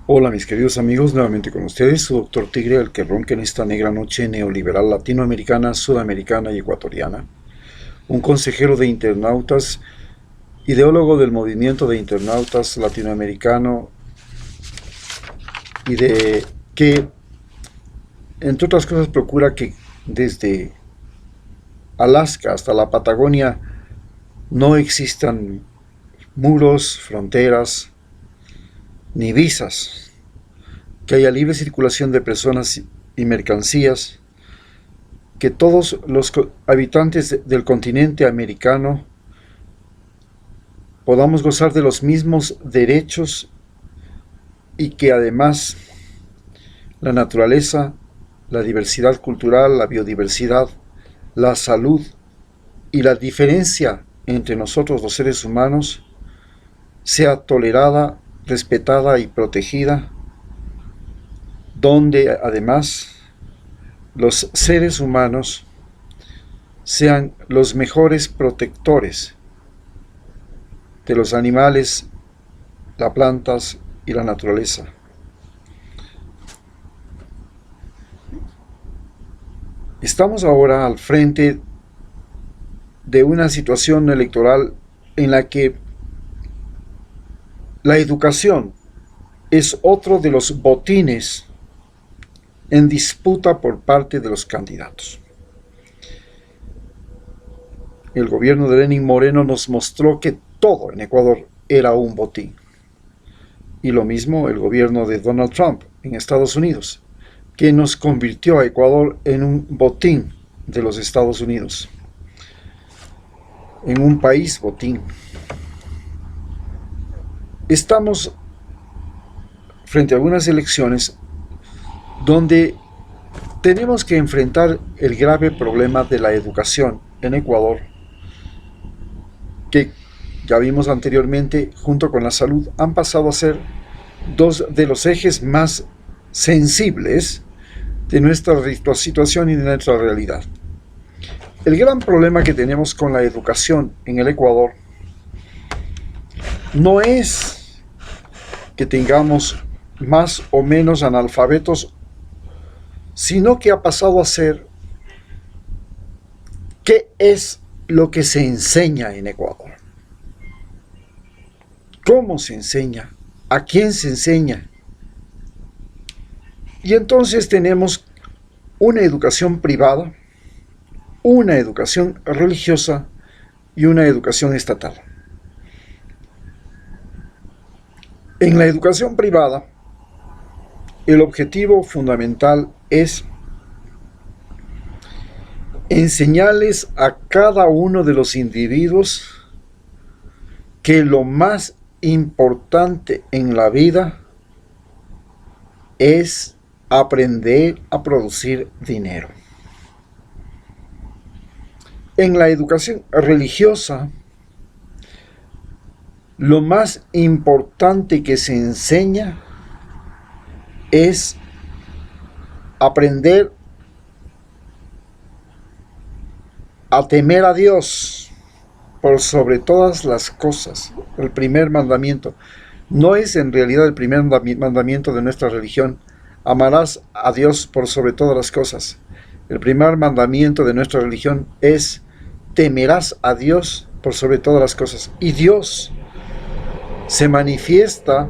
Hola mis queridos amigos, nuevamente con ustedes, su doctor Tigre, el que ronca en esta negra noche neoliberal latinoamericana, sudamericana y ecuatoriana, un consejero de internautas, ideólogo del movimiento de internautas latinoamericano y de que, entre otras cosas, procura que desde Alaska hasta la Patagonia no existan muros, fronteras, ni visas, que haya libre circulación de personas y mercancías, que todos los habitantes del continente americano podamos gozar de los mismos derechos y que además la naturaleza, la diversidad cultural, la biodiversidad, la salud y la diferencia entre nosotros los seres humanos sea tolerada, respetada y protegida, donde además los seres humanos sean los mejores protectores de los animales, las plantas y la naturaleza. Estamos ahora al frente de una situación electoral en la que la educación es otro de los botines en disputa por parte de los candidatos. El gobierno de Lenín Moreno nos mostró que todo en Ecuador era un botín. Y lo mismo el gobierno de Donald Trump en Estados Unidos, que nos convirtió a Ecuador en un botín de los Estados Unidos, en un país botín. Estamos frente a algunas elecciones donde tenemos que enfrentar el grave problema de la educación en Ecuador, que ya vimos anteriormente, junto con la salud, han pasado a ser dos de los ejes más sensibles de nuestra situación y de nuestra realidad. El gran problema que tenemos con la educación en el Ecuador no es que tengamos más o menos analfabetos, sino que ha pasado a ser qué es lo que se enseña en Ecuador, cómo se enseña, a quién se enseña. Y entonces tenemos una educación privada, una educación religiosa y una educación estatal. En la educación privada, el objetivo fundamental es enseñarles a cada uno de los individuos que lo más importante en la vida es aprender a producir dinero. En la educación religiosa, lo más importante que se enseña es aprender a temer a Dios por sobre todas las cosas. El primer mandamiento no es en realidad el primer mandamiento de nuestra religión: amarás a Dios por sobre todas las cosas. El primer mandamiento de nuestra religión es: temerás a Dios por sobre todas las cosas. Y Dios se manifiesta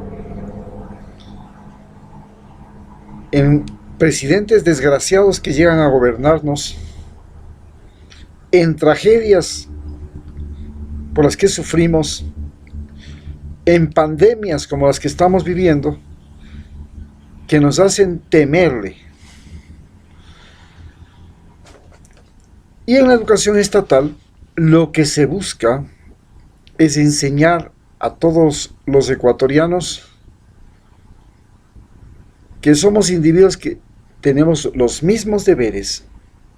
en presidentes desgraciados que llegan a gobernarnos, en tragedias por las que sufrimos, en pandemias como las que estamos viviendo, que nos hacen temerle. Y en la educación estatal, lo que se busca es enseñar a todos los ecuatorianos que somos individuos que tenemos los mismos deberes,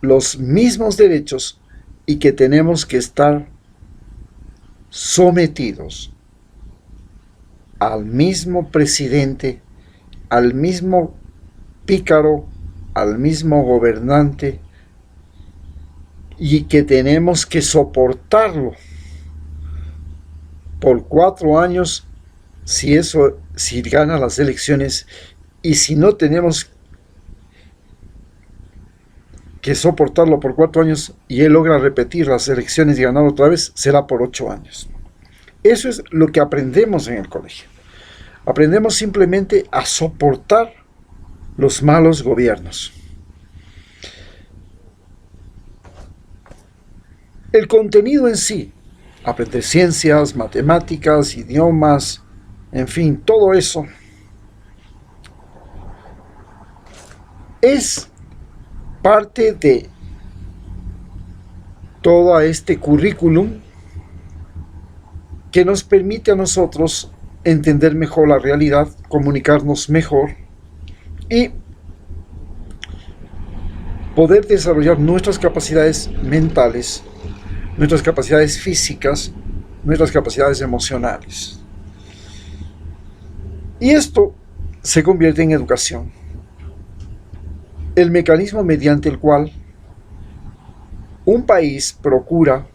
los mismos derechos y que tenemos que estar sometidos al mismo presidente, al mismo pícaro, al mismo gobernante, y que tenemos que soportarlo por 4 años si gana las elecciones y si no tenemos que soportarlo por 4 años y él logra repetir las elecciones y ganar otra vez, será por 8 años. Eso es lo que aprendemos en el colegio. Aprendemos simplemente a soportar los malos gobiernos. El contenido en sí, aprender ciencias, matemáticas, idiomas, en fin, todo eso, es parte de todo este currículum que nos permite a nosotros entender mejor la realidad, comunicarnos mejor y poder desarrollar nuestras capacidades mentales, nuestras capacidades físicas, nuestras capacidades emocionales. Y esto se convierte en educación, el mecanismo mediante el cual un país procura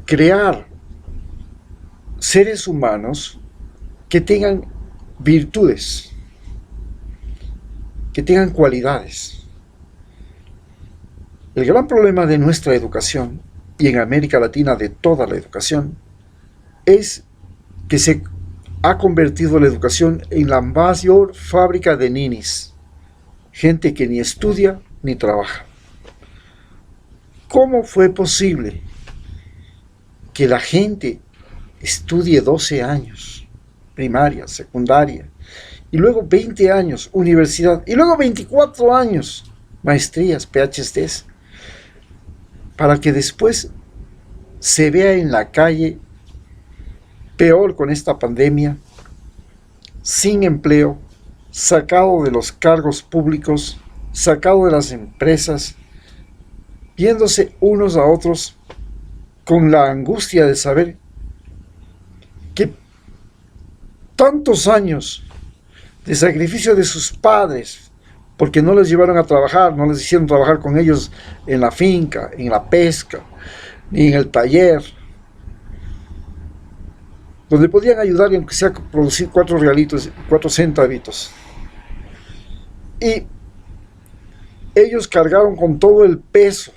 crear seres humanos que tengan virtudes, que tengan cualidades. El gran problema de nuestra educación, y en América Latina de toda la educación, es que se ha convertido la educación en la mayor fábrica de ninis, gente que ni estudia ni trabaja. ¿Cómo fue posible que la gente estudie 12 años, primaria, secundaria, y luego 20 años, universidad, y luego 24 años, maestrías, PhDs, para que después se vea en la calle, peor con esta pandemia, sin empleo, sacado de los cargos públicos, sacado de las empresas, viéndose unos a otros con la angustia de saber que tantos años de sacrificio de sus padres, porque no les llevaron a trabajar, no les hicieron trabajar con ellos en la finca, en la pesca, ni en el taller, donde podían ayudar aunque sea a producir 4 realitos, 4 centavitos. Y ellos cargaron con todo el peso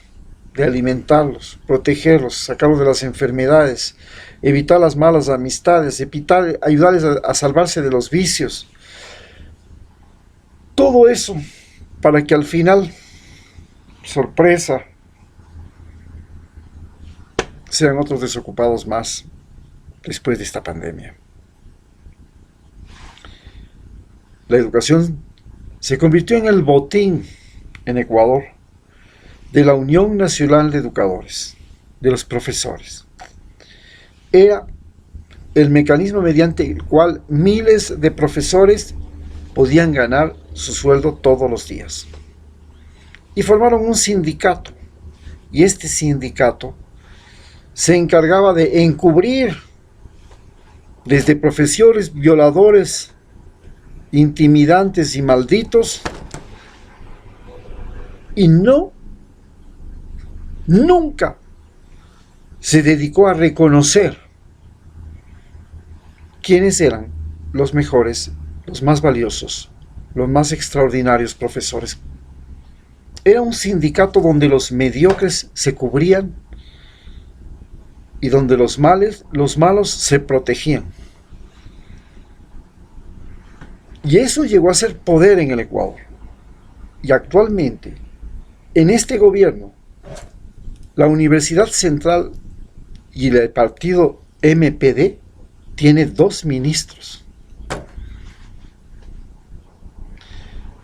de alimentarlos, protegerlos, sacarlos de las enfermedades, evitar las malas amistades, ayudarles a salvarse de los vicios. Todo eso para que al final, sorpresa, sean otros desocupados más después de esta pandemia. La educación se convirtió en el botín en Ecuador de la Unión Nacional de Educadores, de los profesores. Era el mecanismo mediante el cual miles de profesores podían ganar su sueldo todos los días. Y formaron un sindicato, y este sindicato se encargaba de encubrir desde profesores violadores, intimidantes y malditos, y nunca se dedicó a reconocer quiénes eran los mejores, los más valiosos, los más extraordinarios profesores. Era un sindicato donde los mediocres se cubrían y donde los malos se protegían. Y eso llegó a ser poder en el Ecuador. Y actualmente, en este gobierno, la Universidad Central y el partido MPD tiene 2 ministros.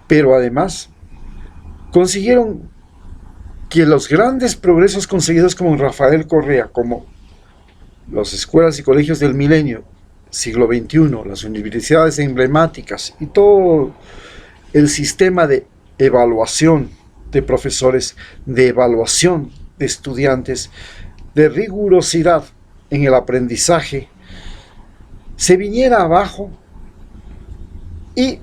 Pero además, consiguieron que los grandes progresos conseguidos como Rafael Correa, como las escuelas y colegios del milenio, siglo XXI, las universidades emblemáticas y todo el sistema de evaluación de profesores, de evaluación de estudiantes, de rigurosidad en el aprendizaje, se viniera abajo y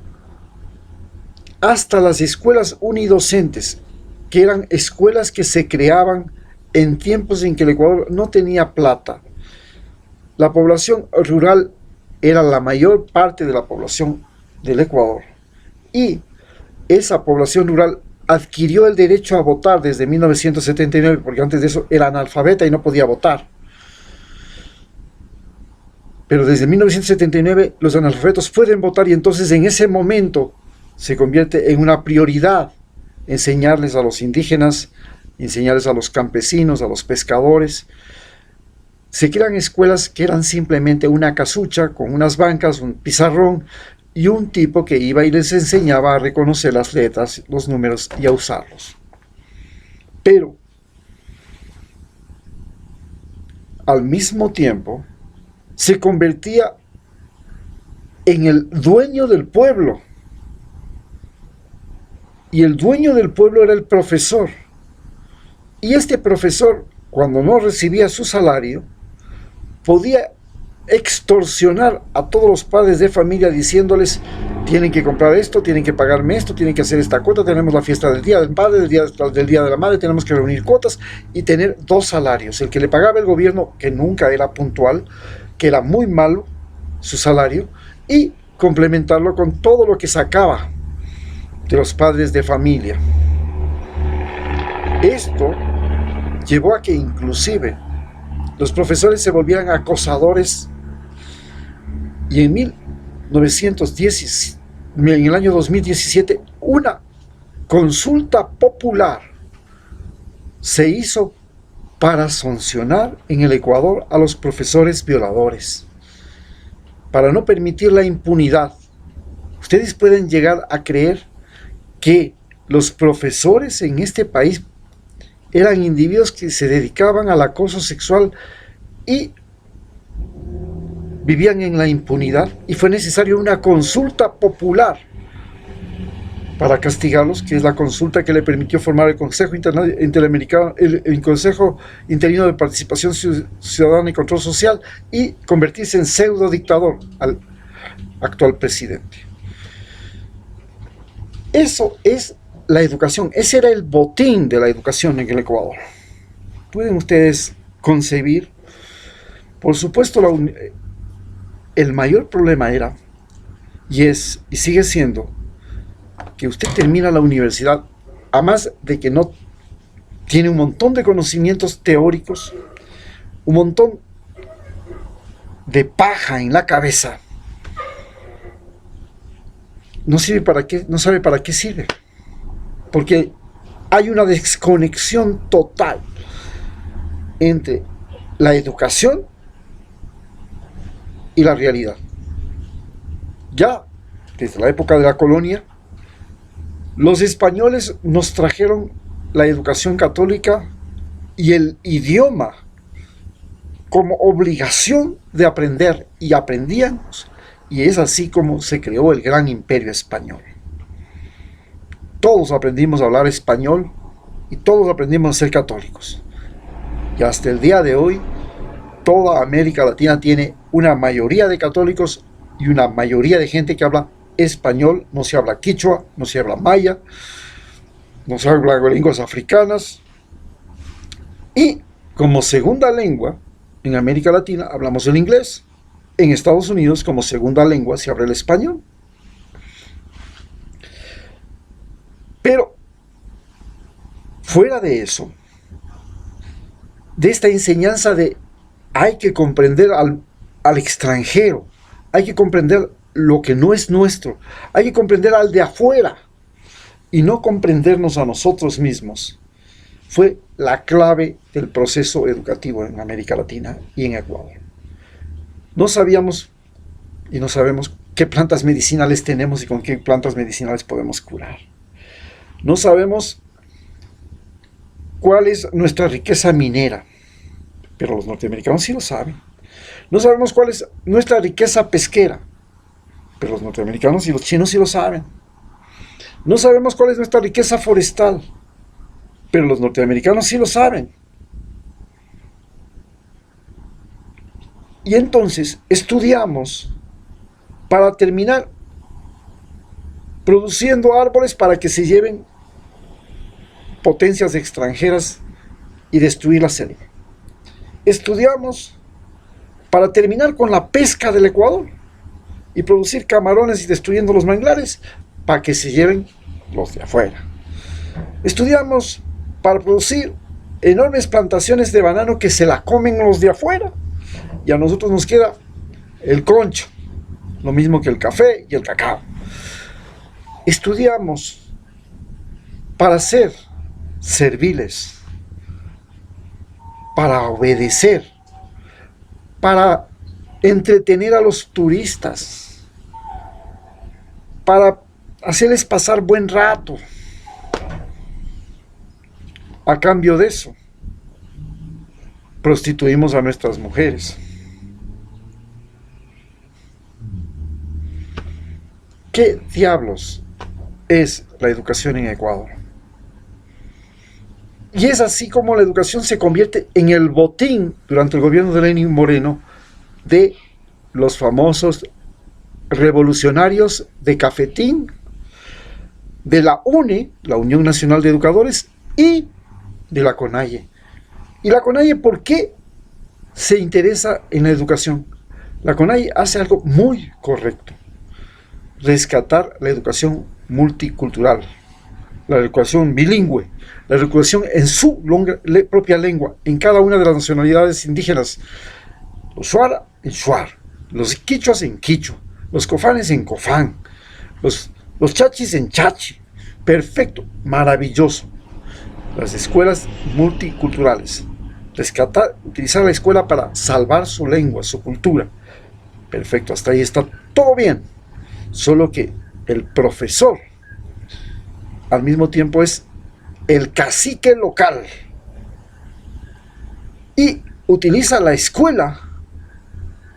hasta las escuelas unidocentes, que eran escuelas que se creaban en tiempos en que el Ecuador no tenía plata, la población rural era la mayor parte de la población del Ecuador. Y esa población rural adquirió el derecho a votar desde 1979, porque antes de eso era analfabeta y no podía votar. Pero desde 1979 los analfabetos pueden votar, y entonces en ese momento se convierte en una prioridad enseñarles a los indígenas, enseñarles a los campesinos, a los pescadores. Se crean escuelas que eran simplemente una casucha con unas bancas, un pizarrón y un tipo que iba y les enseñaba a reconocer las letras, los números y a usarlos. Pero al mismo tiempo se convertía en el dueño del pueblo. Y el dueño del pueblo era el profesor. Y este profesor, cuando no recibía su salario, podía extorsionar a todos los padres de familia diciéndoles: tienen que comprar esto, tienen que pagarme esto, tienen que hacer esta cuota, tenemos la fiesta del día del padre, del día de la madre, tenemos que reunir cuotas y tener 2 salarios. El que le pagaba el gobierno, que nunca era puntual, que era muy malo su salario, y complementarlo con todo lo que sacaba de los padres de familia. Esto llevó a que inclusive los profesores se volvieran acosadores, y en el año 2017, una consulta popular se hizo para sancionar en el Ecuador a los profesores violadores, para no permitir la impunidad. Ustedes pueden llegar a creer que los profesores en este país eran individuos que se dedicaban al acoso sexual y vivían en la impunidad, y fue necesaria una consulta popular para castigarlos, que es la consulta que le permitió formar el Consejo Interamericano, el Consejo Interino de Participación Ciudadana y Control Social, y convertirse en pseudo dictador al actual presidente. Eso es la educación, ese era el botín de la educación en el Ecuador. ¿Pueden ustedes concebir? Por supuesto, el mayor problema era, y sigue siendo, que usted termina la universidad, a más de que no tiene un montón de conocimientos teóricos, un montón de paja en la cabeza, no sabe para qué sirve, porque hay una desconexión total entre la educación y la realidad. Ya desde la época de la colonia, los españoles nos trajeron la educación católica y el idioma como obligación de aprender, y aprendíamos, y es así como se creó el gran imperio español. Todos aprendimos a hablar español y todos aprendimos a ser católicos. Y hasta el día de hoy, toda América Latina tiene una mayoría de católicos y una mayoría de gente que habla español. No se habla quichua, no se habla maya, no se habla lenguas africanas. Y como segunda lengua, en América Latina hablamos el inglés. En Estados Unidos, como segunda lengua, se habla el español. Pero, fuera de eso, de esta enseñanza de hay que comprender al extranjero, hay que comprender lo que no es nuestro, hay que comprender al de afuera y no comprendernos a nosotros mismos, fue la clave del proceso educativo en América Latina y en Ecuador. No sabíamos y no sabemos qué plantas medicinales tenemos y con qué plantas medicinales podemos curar. No sabemos cuál es nuestra riqueza minera, pero los norteamericanos sí lo saben. No sabemos cuál es nuestra riqueza pesquera, pero los norteamericanos y los chinos sí lo saben. No sabemos cuál es nuestra riqueza forestal, pero los norteamericanos sí lo saben. Y entonces estudiamos para terminar produciendo árboles para que se lleven potencias extranjeras y destruir la selva. Estudiamos para terminar con la pesca del Ecuador y producir camarones y destruyendo los manglares para que se lleven los de afuera. Estudiamos para producir enormes plantaciones de banano que se la comen los de afuera y a nosotros nos queda el concho, lo mismo que el café y el cacao. Estudiamos para ser serviles, para obedecer, para entretener a los turistas, para hacerles pasar buen rato. A cambio de eso, prostituimos a nuestras mujeres. ¿Qué diablos es la educación en Ecuador? Y es así como la educación se convierte en el botín durante el gobierno de Lenín Moreno de los famosos revolucionarios de Cafetín, de la UNE, la Unión Nacional de Educadores, y de la CONAIE. ¿Y la CONAIE por qué se interesa en la educación? La CONAIE hace algo muy correcto: rescatar la educación multicultural, la educación bilingüe, la educación en su propia lengua, en cada una de las nacionalidades indígenas. Los Shuar en Shuar, los quichuas en quichua, los cofanes en cofán, los chachis en chachi. Perfecto, maravilloso. Las escuelas multiculturales, rescatar, utilizar la escuela para salvar su lengua, su cultura. Perfecto, hasta ahí está todo bien. Solo que el profesor al mismo tiempo es el cacique local y utiliza la escuela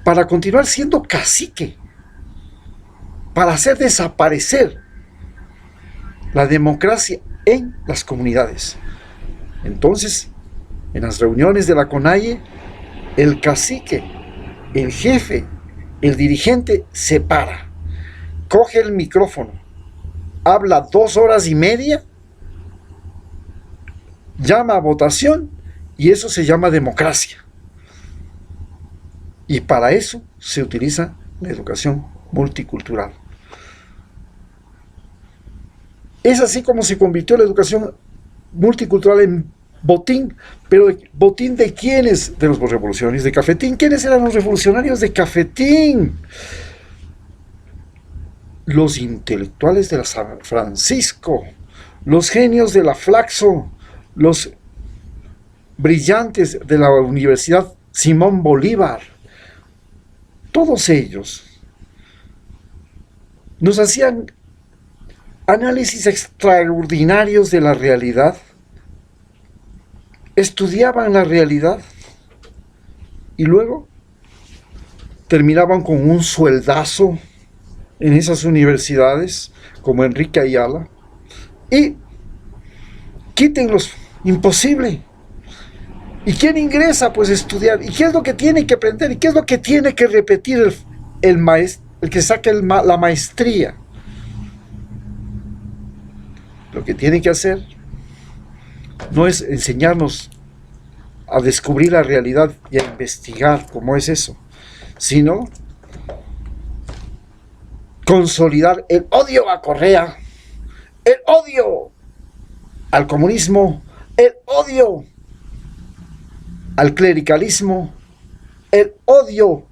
para continuar siendo cacique, para hacer desaparecer la democracia en las comunidades. Entonces, en las reuniones de la CONAIE, el cacique, el jefe, el dirigente se para, coge el micrófono, habla 2 horas y media, llama a votación, y eso se llama democracia. Y para eso se utiliza la educación multicultural. Es así como se convirtió la educación multicultural en botín. Pero ¿botín de quiénes? De los revolucionarios de Cafetín. ¿Quiénes eran los revolucionarios de Cafetín? Los intelectuales de la San Francisco, los genios de la Flaxo, los brillantes de la Universidad Simón Bolívar. Todos ellos nos hacían análisis extraordinarios de la realidad, estudiaban la realidad y luego terminaban con un sueldazo en esas universidades como Enrique Ayala y quítenlos, imposible. ¿Y quién ingresa? Pues estudiar. ¿Y qué es lo que tiene que aprender? ¿Y qué es lo que tiene que repetir el maestro, el que saque la maestría? Lo que tiene que hacer no es enseñarnos a descubrir la realidad y a investigar cómo es eso, sino consolidar el odio a Correa, el odio al comunismo, el odio al clericalismo, el odio,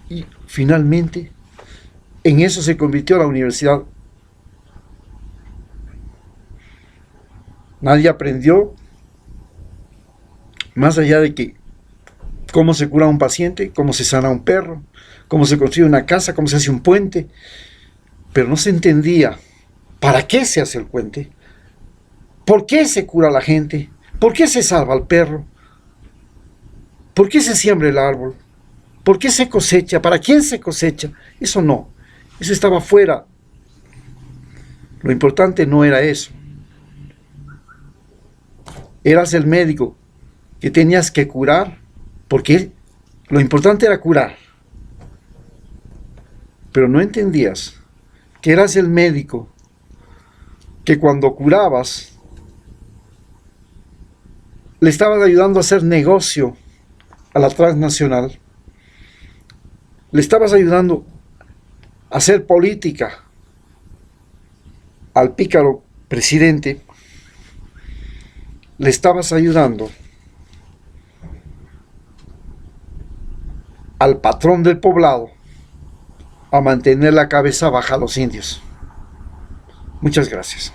y finalmente en eso se convirtió la universidad. Nadie aprendió más allá de que cómo se cura un paciente, cómo se sana un perro, cómo se construye una casa, cómo se hace un puente, pero no se entendía para qué se hace el puente, por qué se cura a la gente, por qué se salva al perro, por qué se siembra el árbol, por qué se cosecha, para quién se cosecha. Eso no, eso estaba fuera. Lo importante no era eso. Eras el médico que tenías que curar, porque lo importante era curar. Pero no entendías que eras el médico que cuando curabas le estabas ayudando a hacer negocio a la transnacional, le estabas ayudando a hacer política al pícaro presidente, le estabas ayudando al patrón del poblado a mantener la cabeza baja a los indios. Muchas gracias.